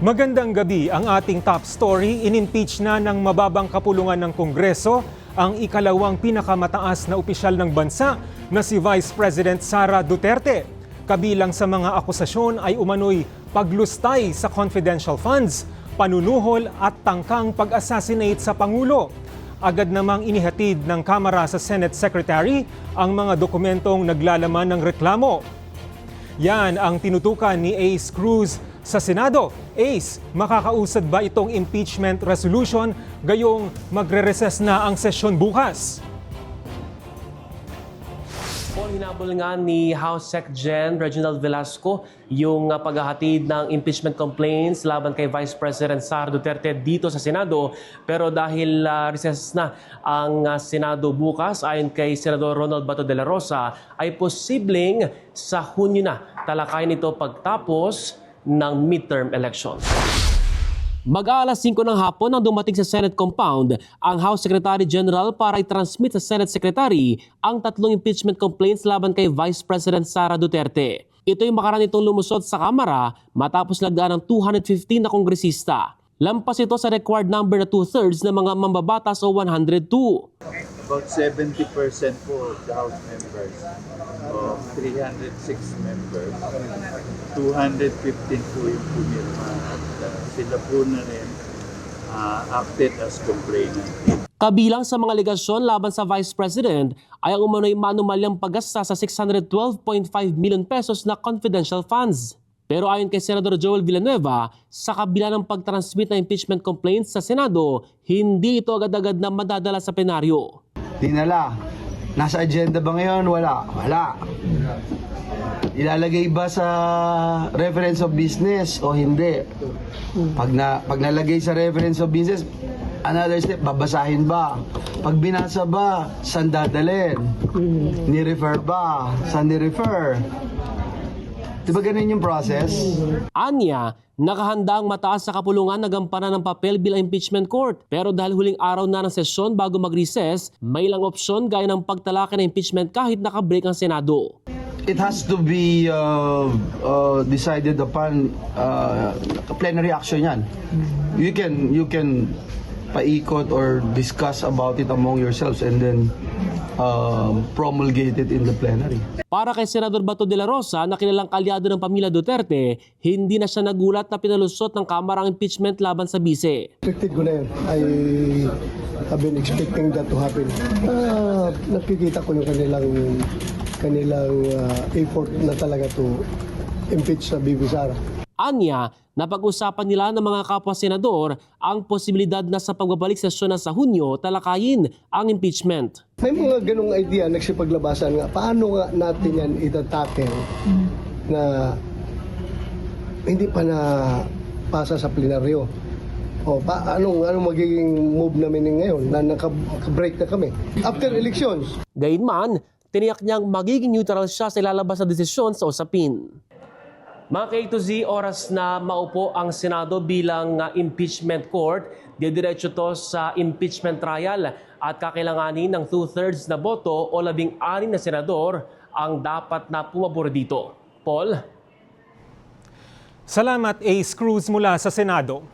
Magandang gabi. Ang ating top story, inimpeach na ng mababang kapulungan ng Kongreso ang ikalawang pinakamataas na opisyal ng bansa na si Vice President Sara Duterte. Kabilang sa mga akusasyon ay umano'y paglustay sa confidential funds, panunuhol at tangkang pag-assassinate sa Pangulo. Agad namang inihatid ng Kamara sa Senate Secretary ang mga dokumentong naglalaman ng reklamo. Yan ang tinutukan ni Ace Cruz sa Senado. Ace, makakausad ba itong impeachment resolution gayong magre-recess na ang sesyon bukas? Hinabol nga ni House Sec Gen Reginald Velasco yung paghahatid ng impeachment complaints laban kay Vice President Sara Duterte dito sa Senado. Pero dahil recess na ang Senado bukas, ayon kay Senador Ronald Bato de la Rosa, ay posibleng sa Hunyo na talakayin ito pagtapos ng midterm elections. Mag-aalas 5 ng hapon nang dumating sa Senate compound ang House Secretary General para i-transmit sa Senate Secretary ang tatlong impeachment complaints laban kay Vice President Sara Duterte. Ito yung makaraan itong lumusot sa Kamara matapos lagdaan ng 215 na kongresista. Lampas ito sa required number na 2/3 ng mga mambabatas o 102. About 70% po of the House members, of 306 members, 215 po yung pumirma at sila po na rin acted as complainant. Kabilang sa mga alegasyon laban sa Vice President ay ang umano'y manumalyang paggasta sa 612.5 million pesos na confidential funds. Pero ayon kay Senador Joel Villanueva, sa kabila ng pag-transmit ng impeachment complaints sa Senado, hindi ito agad-agad na madadala sa plenaryo. Dinala. Nasa agenda ba ngayon? Wala. Wala. Ilalagay ba sa reference of business o hindi? Pag nalagay sa reference of business, another step, babasahin ba? Pag binasa ba, saan dadalhin? Ni-refer ba? Saan ni-refer? Diba ganun yung process? Anya, nakahanda ang mataas sa kapulungan na gampanan ng papel bilang impeachment court. Pero dahil huling araw na ng sesyon bago mag-recess, may ilang opsyon gaya ng pagtalakay ng impeachment kahit nakabreak ang Senado. It has to be decided upon plenary action yan. You can paikot or discuss about it among yourselves and then promulgate it in the plenary. Para kay Senador Bato de la Rosa na kilalang kalyado ng pamilya Duterte, hindi na siya nagulat na pinalusot ng Kamara ang impeachment laban sa bise. Expected ko na yun. I have been expecting that to happen. Nakikita ko yung kanilang effort na talaga to impeach sa Bibi Sara. Anya, napag-usapan nila ng mga kapwa-senador ang posibilidad na sa pagbabalik sesyon na sa Hunyo, talakayin ang impeachment. May mga ganong idea, nagsipaglabasan nga. Paano nga natin yan itatakel na hindi pa na pasa sa plenaryo? O anong magiging move namin ngayon na naka-break na kami? After elections. Gayunman, tiniyak niyang magiging neutral siya sa ilalabas na desisyon sa usapin. Mga K to Z, oras na maupo ang Senado bilang impeachment court. Didiretso to sa impeachment trial at kakailanganin ng 2/3 na boto o 16 na senador ang dapat na pumabor dito. Paul? Salamat Ace Cruz mula sa Senado.